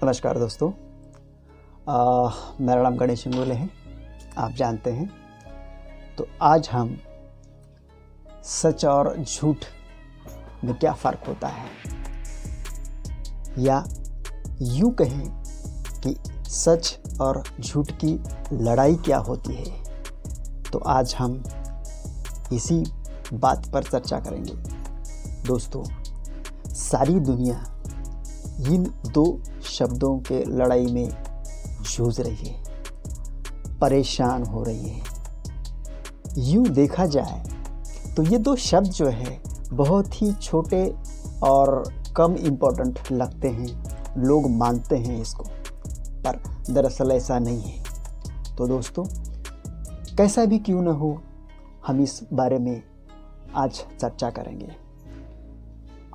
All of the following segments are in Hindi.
नमस्कार दोस्तों। मेरा नाम गणेश इंगोले है, आप जानते हैं। तो आज हम सच और झूठ में क्या फ़र्क होता है, या यूँ कहें कि सच और झूठ की लड़ाई क्या होती है, तो आज हम इसी बात पर चर्चा करेंगे। दोस्तों, सारी दुनिया इन दो शब्दों के लड़ाई में जूझ रही है, परेशान हो रही है। यूँ देखा जाए तो ये दो शब्द जो है बहुत ही छोटे और कम इम्पोर्टेंट लगते हैं, लोग मानते हैं इसको, पर दरअसल ऐसा नहीं है। तो दोस्तों, कैसा भी क्यों न हो, हम इस बारे में आज चर्चा करेंगे।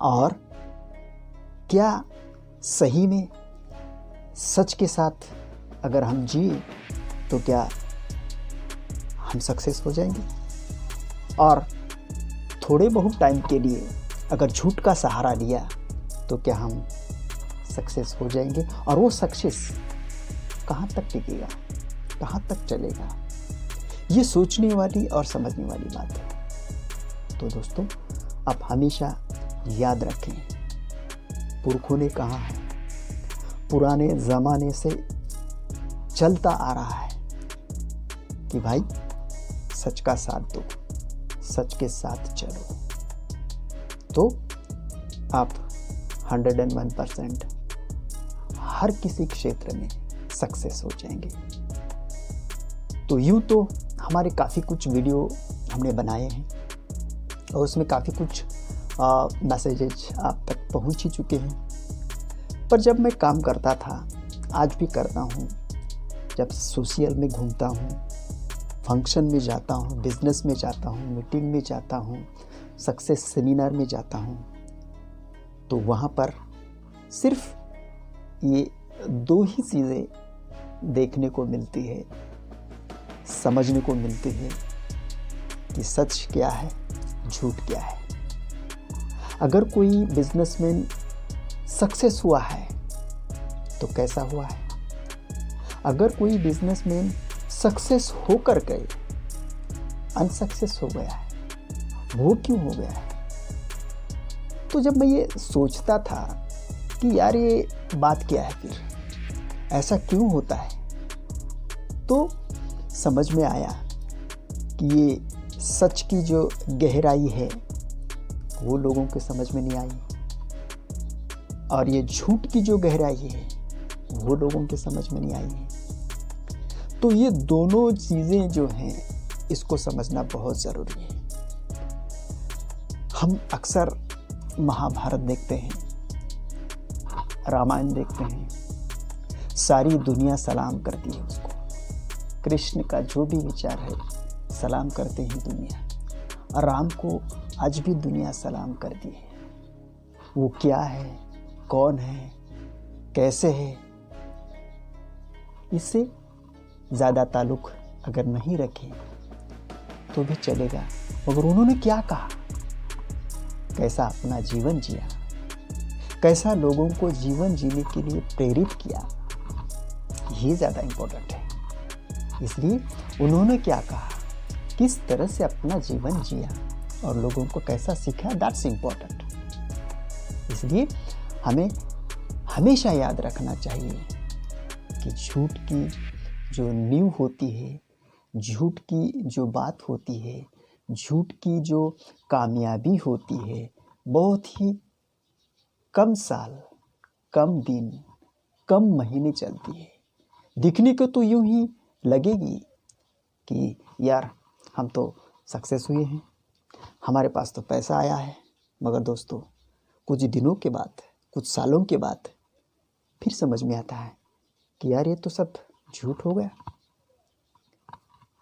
और क्या सही में सच के साथ अगर हम जिए तो क्या हम सक्सेस हो जाएंगे, और थोड़े बहुत टाइम के लिए अगर झूठ का सहारा लिया तो क्या हम सक्सेस हो जाएंगे, और वो सक्सेस कहाँ तक टिकेगा, कहाँ तक चलेगा, ये सोचने वाली और समझने वाली बात है। तो दोस्तों, आप हमेशा याद रखें, पुरखों ने कहा है, पुराने ज़माने से चलता आ रहा है कि भाई सच का साथ दो, सच के साथ चलो, तो आप 101% हर किसी क्षेत्र में सक्सेस हो जाएंगे। तो यूँ तो हमारे काफ़ी कुछ वीडियो हमने बनाए हैं और उसमें काफ़ी कुछ मैसेजेज आप तक पहुंच ही चुके हैं। पर जब मैं काम करता था, आज भी करता हूं, जब सोशल में घूमता हूं, फंक्शन में जाता हूं, बिजनेस में जाता हूं, मीटिंग में जाता हूं, सक्सेस सेमिनार में जाता हूं, तो वहां पर सिर्फ ये दो ही चीज़ें देखने को मिलती है, समझने को मिलती है कि सच क्या है, झूठ क्या है। अगर कोई बिजनेसमैन सक्सेस हुआ है तो कैसा हुआ है, अगर कोई बिजनेसमैन सक्सेस होकर के अनसक्सेस हो गया है, वो क्यों हो गया है। तो जब मैं ये सोचता था कि यार ये बात क्या है, फिर ऐसा क्यों होता है, तो समझ में आया कि ये सच की जो गहराई है वो लोगों के समझ में नहीं आई, और ये झूठ की जो गहराई है वो लोगों के समझ में नहीं आई है। तो ये दोनों चीज़ें जो हैं, इसको समझना बहुत ज़रूरी है। हम अक्सर महाभारत देखते हैं, रामायण देखते हैं, सारी दुनिया सलाम करती है उसको, कृष्ण का जो भी विचार है सलाम करते हैं दुनिया, और राम को आज भी दुनिया सलाम करती है। वो क्या है, कौन है, कैसे है, इससे ज़्यादा ताल्लुक़ अगर नहीं रखें तो भी चलेगा, मगर उन्होंने क्या कहा, कैसा अपना जीवन जिया, कैसा लोगों को जीवन जीने के लिए प्रेरित किया, ये ज़्यादा इम्पोर्टेंट है। इसलिए उन्होंने क्या कहा, किस तरह से अपना जीवन जिया और लोगों को कैसा सिखाया, दैट्स इम्पोर्टेंट। इसलिए हमें हमेशा याद रखना चाहिए कि झूठ की जो नींव होती है, झूठ की जो बात होती है, झूठ की जो कामयाबी होती है, बहुत ही कम साल, कम दिन, कम महीने चलती है। दिखने को तो यूं ही लगेगी कि यार हम तो सक्सेस हुए हैं, हमारे पास तो पैसा आया है, मगर दोस्तों कुछ दिनों के बाद, कुछ सालों के बाद फिर समझ में आता है कि यार ये तो सब झूठ हो गया।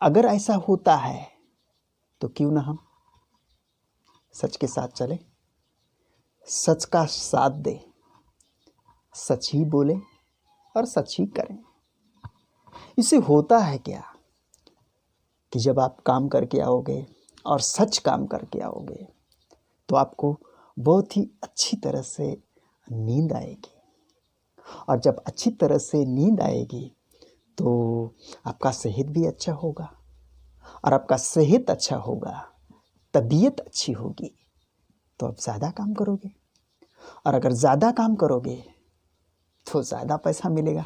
अगर ऐसा होता है तो क्यों ना हम सच के साथ चलें, सच का साथ दें, सच ही बोलें और सच ही करें। इससे होता है क्या कि जब आप काम करके आओगे और सच काम करके आओगे तो आपको बहुत ही अच्छी तरह से नींद आएगी, और जब अच्छी तरह से नींद आएगी तो आपका सेहत भी अच्छा होगा, और आपका सेहत अच्छा होगा, तबीयत अच्छी होगी, तो आप ज़्यादा काम करोगे, और अगर ज़्यादा काम करोगे तो ज़्यादा पैसा मिलेगा।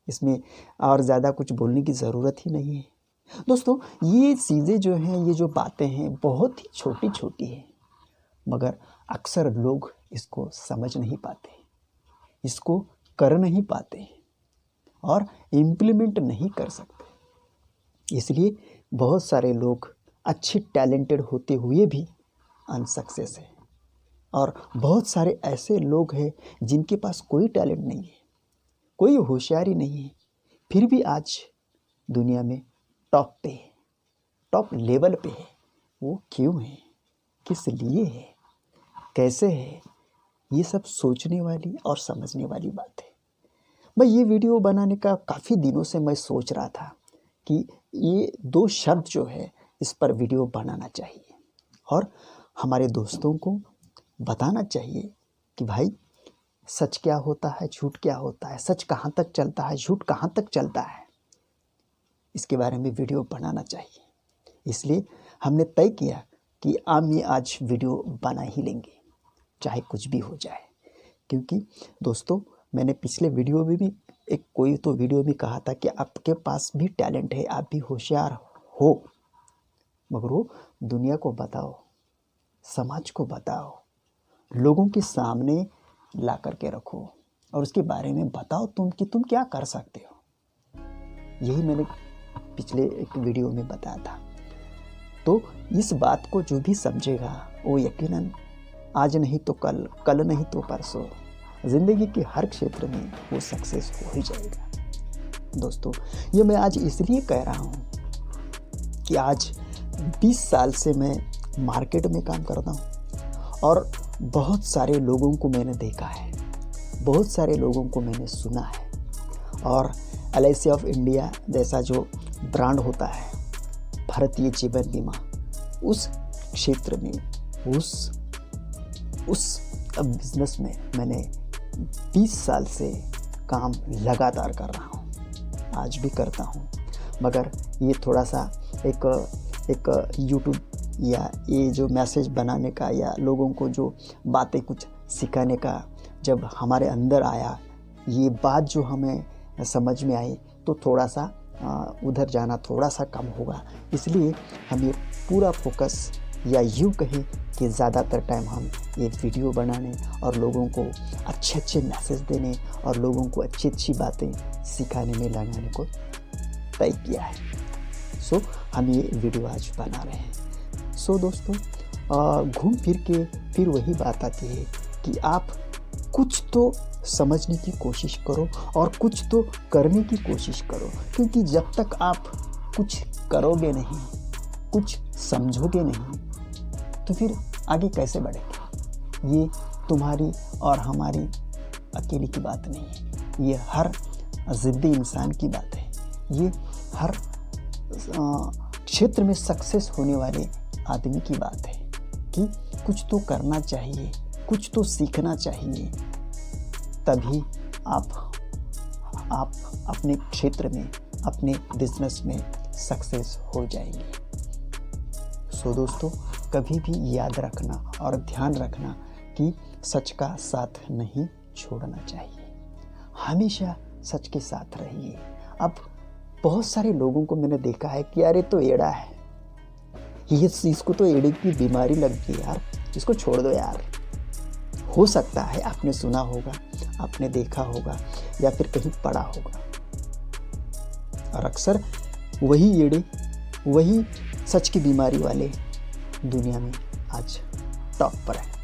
इसमें और ज़्यादा कुछ बोलने की ज़रूरत ही नहीं है। दोस्तों, ये चीज़ें जो हैं, ये जो बातें हैं, बहुत ही छोटी छोटी हैं, मगर अक्सर लोग इसको समझ नहीं पाते, इसको कर नहीं पाते और इम्प्लीमेंट नहीं कर सकते। इसलिए बहुत सारे लोग अच्छे टैलेंटेड होते हुए भी अनसक्सेस है, और बहुत सारे ऐसे लोग हैं जिनके पास कोई टैलेंट नहीं है, कोई होशियारी नहीं है, फिर भी आज दुनिया में टॉप पे है, टॉप लेवल पे है। वो क्यों है, किस लिए है, कैसे है, ये सब सोचने वाली और समझने वाली बात है। मैं ये वीडियो बनाने का काफ़ी दिनों से मैं सोच रहा था कि ये 2 शब्द जो है इस पर वीडियो बनाना चाहिए और हमारे दोस्तों को बताना चाहिए कि भाई सच क्या होता है, झूठ क्या होता है, सच कहाँ तक चलता है, झूठ कहाँ तक चलता है, इसके बारे में वीडियो बनाना चाहिए। इसलिए हमने तय किया कि हम आज वीडियो बना ही लेंगे, चाहे कुछ भी हो जाए। क्योंकि दोस्तों, मैंने पिछले वीडियो में भी कोई तो वीडियो में कहा था कि आपके पास भी टैलेंट है, आप भी होशियार हो, मगर वो दुनिया को बताओ, समाज को बताओ, लोगों के सामने ला करके रखो और उसके बारे में बताओ कि तुम क्या कर सकते हो। यही मैंने पिछले एक वीडियो में बताया था। तो इस बात को जो भी समझेगा वो यकीनन आज नहीं तो कल, कल नहीं तो परसों, ज़िंदगी के हर क्षेत्र में वो सक्सेस हो ही जाएगा। दोस्तों, ये मैं आज इसलिए कह रहा हूँ कि आज 20 साल से मैं मार्केट में काम करता हूँ और बहुत सारे लोगों को मैंने देखा है, बहुत सारे लोगों को मैंने सुना है। और LIC ऑफ इंडिया जैसा जो ब्रांड होता है, भारतीय जीवन बीमा, उस क्षेत्र में, उस बिज़नेस में मैंने 20 साल से काम लगातार कर रहा हूँ, आज भी करता हूँ। मगर ये थोड़ा सा एक यूट्यूब या ये जो मैसेज बनाने का या लोगों को जो बातें कुछ सिखाने का जब हमारे अंदर आया, ये बात जो हमें समझ में आई, तो थोड़ा सा उधर जाना थोड़ा सा कम होगा। इसलिए हम ये पूरा फोकस, या यूँ कहें कि ज़्यादातर टाइम हम ये वीडियो बनाने और लोगों को अच्छे अच्छे मैसेज देने और लोगों को अच्छी अच्छी बातें सिखाने में लगाने को तय किया है। सो हम ये वीडियो आज बना रहे हैं। सो दोस्तों, घूम फिर के फिर वही बात आती है कि आप कुछ तो समझने की कोशिश करो और कुछ तो करने की कोशिश करो। क्योंकि जब तक आप कुछ करोगे नहीं, कुछ समझोगे नहीं, तो फिर आगे कैसे बढ़ेंगे। ये तुम्हारी और हमारी अकेले की बात नहीं है, ये हर ज़िद्दी इंसान की बात है। ये हर क्षेत्र में सक्सेस होने वाले आदमी की बात है कि कुछ तो करना चाहिए, कुछ तो सीखना चाहिए, तभी आप अपने क्षेत्र में, अपने बिजनेस में सक्सेस हो जाएंगे। सो दोस्तों, कभी भी याद रखना और ध्यान रखना कि सच का साथ नहीं छोड़ना चाहिए, हमेशा सच के साथ रहिए। अब बहुत सारे लोगों को मैंने देखा है कि यार ये तो एड़ा है, इसको तो एड़े की बीमारी लग गई यार, इसको छोड़ दो यार। हो सकता है आपने सुना होगा, आपने देखा होगा या फिर कहीं पढ़ा होगा, और अक्सर वही एड़े, वही सच की बीमारी वाले दुनिया में आज टॉप पर है।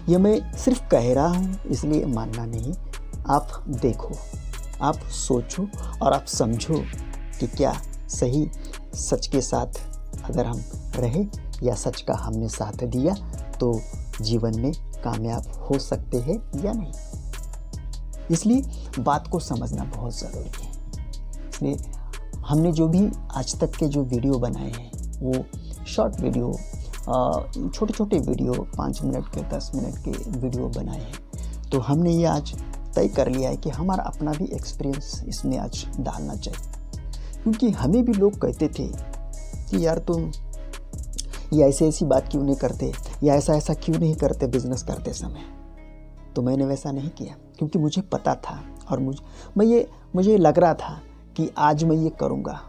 यह मैं सिर्फ कह रहा हूँ, इसलिए मानना नहीं। आप देखो, आप सोचो और आप समझो कि क्या सही सच के साथ अगर हम रहे या सच का हमने साथ दिया तो जीवन में कामयाब हो सकते हैं या नहीं। इसलिए बात को समझना बहुत ज़रूरी है। इसलिए हमने जो भी आज तक के जो वीडियो बनाए हैं वो शॉर्ट वीडियो, छोटे छोटे वीडियो, 5 मिनट के, 10 मिनट के वीडियो बनाए हैं। तो हमने ये आज तय कर लिया है कि हमारा अपना भी एक्सपीरियंस इसमें आज डालना चाहिए, क्योंकि हमें भी लोग कहते थे कि यार तुम ये ऐसी बात क्यों नहीं करते या ऐसा क्यों नहीं करते बिजनेस करते समय। तो मैंने वैसा नहीं किया, क्योंकि मुझे पता था और मुझे लग रहा था कि आज मैं ये करूँगा,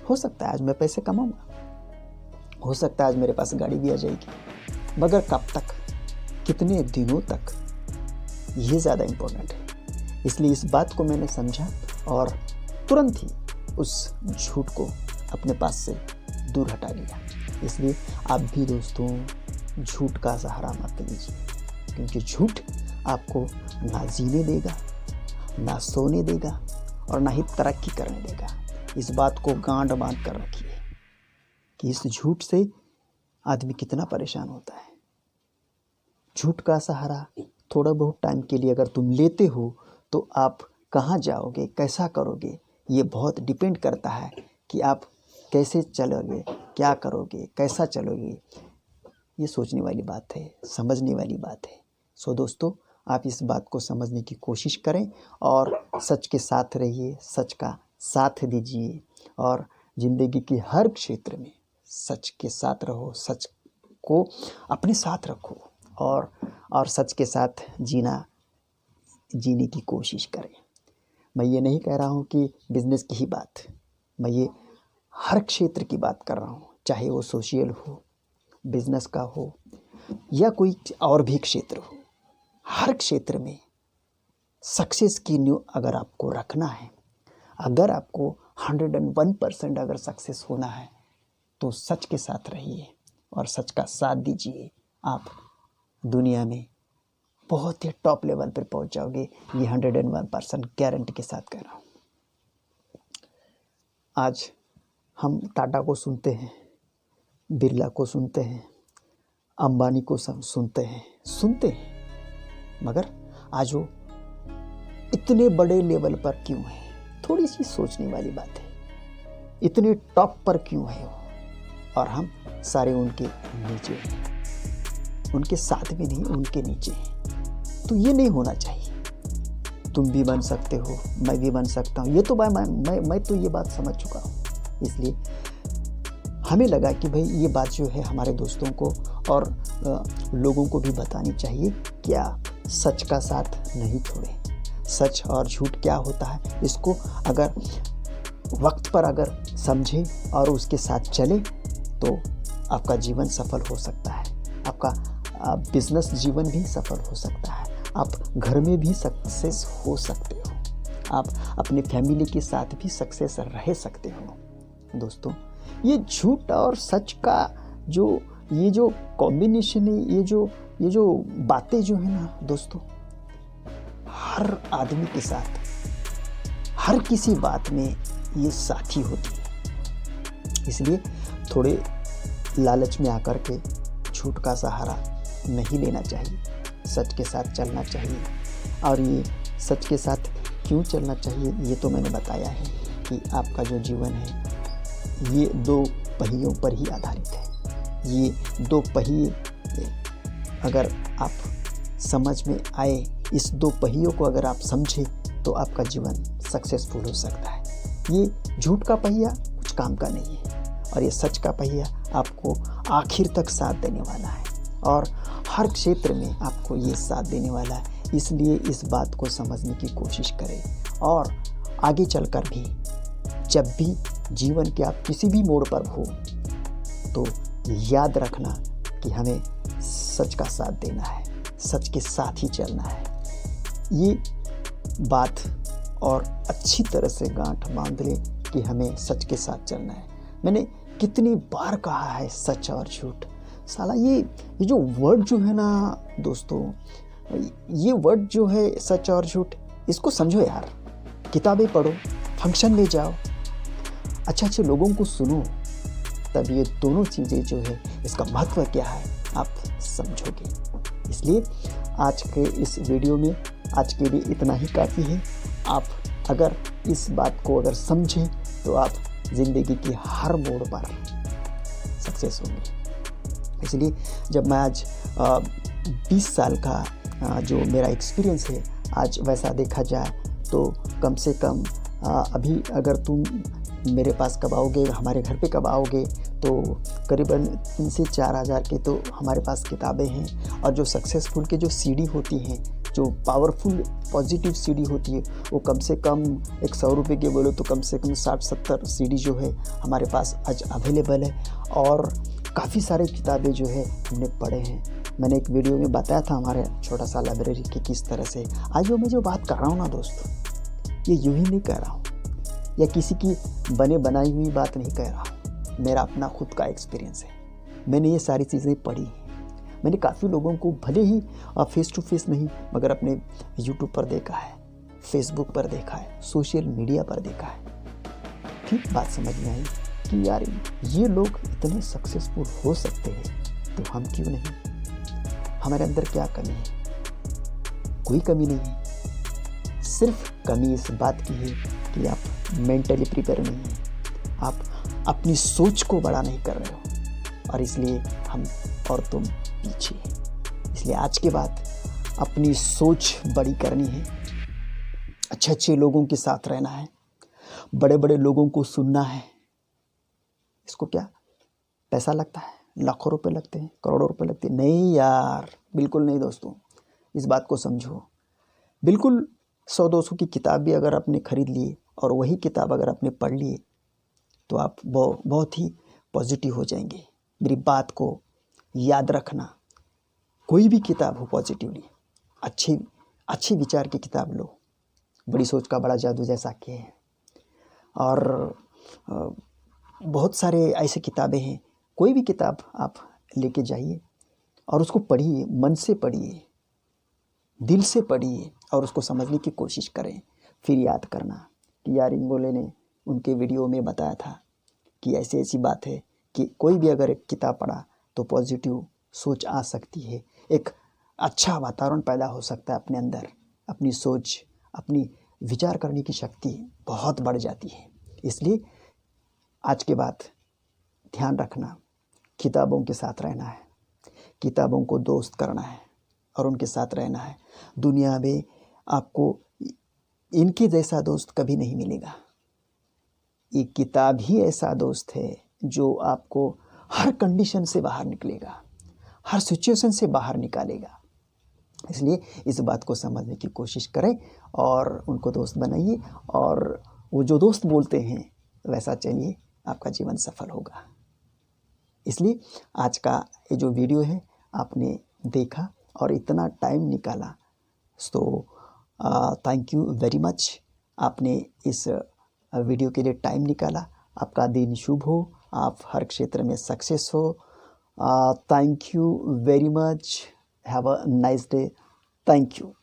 हो सकता है आज मैं पैसे कमाऊँगा, हो सकता है आज मेरे पास गाड़ी भी आ जाएगी, मगर कब तक, कितने दिनों तक, ये ज़्यादा इम्पोर्टेंट है। इसलिए इस बात को मैंने समझा और तुरंत ही उस झूठ को अपने पास से दूर हटा लिया। इसलिए आप भी दोस्तों झूठ का सहारा मत लीजिए, क्योंकि झूठ आपको ना जीने देगा, ना सोने देगा और ना ही तरक्की करने देगा। इस बात को गांठ बांध कर रखिए कि इस झूठ से आदमी कितना परेशान होता है। झूठ का सहारा थोड़ा बहुत टाइम के लिए अगर तुम लेते हो तो आप कहाँ जाओगे, कैसा करोगे, ये बहुत डिपेंड करता है कि आप कैसे चलोगे, क्या करोगे, कैसा चलोगे। ये सोचने वाली बात है, समझने वाली बात है। सो दोस्तों, आप इस बात को समझने की कोशिश करें और सच के साथ रहिए, सच का साथ दीजिए और ज़िंदगी के हर क्षेत्र में सच के साथ रहो, सच को अपने साथ रखो और सच के साथ जीने की कोशिश करें। मैं ये नहीं कह रहा हूँ कि बिज़नेस की ही बात, मैं ये हर क्षेत्र की बात कर रहा हूँ, चाहे वो सोशल हो, बिज़नेस का हो या कोई और भी क्षेत्र हो। हर क्षेत्र में सक्सेस की न्यू अगर आपको रखना है, अगर आपको 101% अगर सक्सेस होना है तो सच के साथ रहिए और सच का साथ दीजिए। आप दुनिया में बहुत ही टॉप लेवल पर पहुंच जाओगे, ये 101% गारंटी के साथ कह रहा हूँ। आज हम टाटा को सुनते हैं, बिरला को सुनते हैं, अंबानी को सुनते हैं, मगर आज वो इतने बड़े लेवल पर क्यों है? थोड़ी सी सोचने वाली बात है। इतने टॉप पर क्यों है वो और हम सारे उनके नीचे हैं, उनके साथ भी नहीं, उनके नीचे हैं। तो ये नहीं होना चाहिए। तुम भी बन सकते हो, मैं भी बन सकता हूँ। ये तो मैं तो ये बात समझ चुका हूँ। इसलिए हमें लगा कि भाई ये बात जो है हमारे दोस्तों को और लोगों को भी बतानी चाहिए, क्या सच का साथ नहीं छोड़ें। सच और झूठ क्या होता है, इसको अगर वक्त पर अगर समझे और उसके साथ चले तो आपका जीवन सफल हो सकता है, आपका बिजनेस जीवन भी सफल हो सकता है, आप घर में भी सक्सेस हो सकते हो, आप अपने फैमिली के साथ भी सक्सेस रह सकते हो। दोस्तों, ये झूठ और सच का ये जो कॉम्बिनेशन है, ये जो बातें जो है ना दोस्तों, हर आदमी के साथ हर किसी बात में ये साथी होती है। इसलिए थोड़े लालच में आकर के झूठ का सहारा नहीं लेना चाहिए, सच के साथ चलना चाहिए। और ये सच के साथ क्यों चलना चाहिए, ये तो मैंने बताया है कि आपका जो जीवन है ये 2 पहियों पर ही आधारित है। ये 2 पहिए अगर आप समझ में आए, इस 2 पहियों को अगर आप समझे तो आपका जीवन सक्सेसफुल हो सकता है। ये झूठ का पहिया कुछ काम का नहीं है और ये सच का पहिया आपको आखिर तक साथ देने वाला है और हर क्षेत्र में आपको ये साथ देने वाला है। इसलिए इस बात को समझने की कोशिश करें और आगे चलकर भी जब भी जीवन के आप किसी भी मोड़ पर हो तो याद रखना कि हमें सच का साथ देना है, सच के साथ ही चलना है। ये बात और अच्छी तरह से गांठ बांध ले कि हमें सच के साथ चलना है। मैंने कितनी बार कहा है सच और झूठ। साला ये जो वर्ड जो है ना दोस्तों, ये वर्ड जो है सच और झूठ, इसको समझो यार। किताबें पढ़ो, फंक्शन में जाओ, अच्छे लोगों को सुनो, तब ये दोनों चीज़ें जो है इसका महत्व क्या है आप समझोगे। इसलिए आज के इस वीडियो में आज के लिए इतना ही काफ़ी है। आप अगर इस बात को अगर समझें तो आप ज़िंदगी की हर मोड़ पर सक्सेस होंगे। इसलिए जब मैं आज 20 साल का जो मेरा एक्सपीरियंस है आज वैसा देखा जाए तो कम से कम अभी अगर तुम मेरे पास कब आओगे, हमारे घर पे कब आओगे, तो करीबन 3 से 4 हज़ार के तो हमारे पास किताबें हैं। और जो सक्सेसफुल के जो सीडी होती हैं, जो पावरफुल पॉजिटिव सीडी होती है, वो कम से कम एक 100 रुपये की बोलो तो कम से कम 60-70 सीडी जो है हमारे पास आज अवेलेबल है। और काफ़ी सारे किताबें जो है हमने पढ़े हैं। मैंने एक वीडियो में बताया था हमारे छोटा सा लाइब्रेरी की किस तरह से। आज जो मैं जो बात कर रहा हूँ ना दोस्तों, ये यूँ ही नहीं कह रहा हूँ या किसी की बने बनाई हुई बात नहीं कह रहा हूँ, मेरा अपना खुद का एक्सपीरियंस है। मैंने ये सारी चीज़ें पढ़ी हैं। मैंने काफ़ी लोगों को भले ही फेस टू फेस नहीं मगर अपने यूट्यूब पर देखा है, फेसबुक पर देखा है, सोशल मीडिया पर देखा है। ठीक बात समझ में आई कि यार ये लोग इतने सक्सेसफुल हो सकते हैं तो हम क्यों नहीं। हमारे अंदर क्या कमी है? कोई कमी नहीं है। सिर्फ कमी इस बात की है कि आप मेंटली प्रिपेयर नहीं हैं, आप अपनी सोच को बड़ा नहीं कर रहे हो और इसलिए हम और तुम पीछे हैं। इसलिए आज के बाद अपनी सोच बड़ी करनी है, अच्छे अच्छे लोगों के साथ रहना है, बड़े बड़े लोगों को सुनना है। इसको क्या पैसा लगता है? लाखों रुपए लगते हैं, करोड़ों रुपए लगते हैं? नहीं यार, बिल्कुल नहीं दोस्तों, इस बात को समझो। बिल्कुल 100-200 की किताब भी अगर आपने खरीद ली और वही किताब अगर आपने पढ़ लिए तो आप बहुत ही पॉजिटिव हो जाएंगे। मेरी बात को याद रखना, कोई भी किताब हो पॉजिटिवली अच्छी विचार की किताब लो। बड़ी सोच का बड़ा जादू जैसा कि है। और बहुत सारे ऐसे किताबें हैं, कोई भी किताब आप लेके जाइए और उसको पढ़िए, मन से पढ़िए, दिल से पढ़िए और उसको समझने की कोशिश करें। फिर याद करना कि यार इन बोले ने उनके वीडियो में बताया था कि ऐसी ऐसी बात है कि कोई भी अगर एक किताब पढ़ा तो पॉजिटिव सोच आ सकती है, एक अच्छा वातावरण पैदा हो सकता है अपने अंदर, अपनी सोच, अपनी विचार करने की शक्ति बहुत बढ़ जाती है। इसलिए आज के बाद ध्यान रखना, किताबों के साथ रहना है, किताबों को दोस्त करना है और उनके साथ रहना है। दुनिया में आपको इनके जैसा दोस्त कभी नहीं मिलेगा। ये किताब ही ऐसा दोस्त है जो आपको हर कंडीशन से बाहर निकलेगा, हर सिचुएशन से बाहर निकालेगा। इसलिए इस बात को समझने की कोशिश करें और उनको दोस्त बनाइए और वो जो दोस्त बोलते हैं वैसा चलिए, आपका जीवन सफल होगा। इसलिए आज का ये जो वीडियो है आपने देखा और इतना टाइम निकाला, तो थैंक यू वेरी मच। आपने इस वीडियो के लिए टाइम निकाला। आपका दिन शुभ हो, आप हर क्षेत्र में सक्सेस हो। Thank you very much. Have a nice day. Thank you.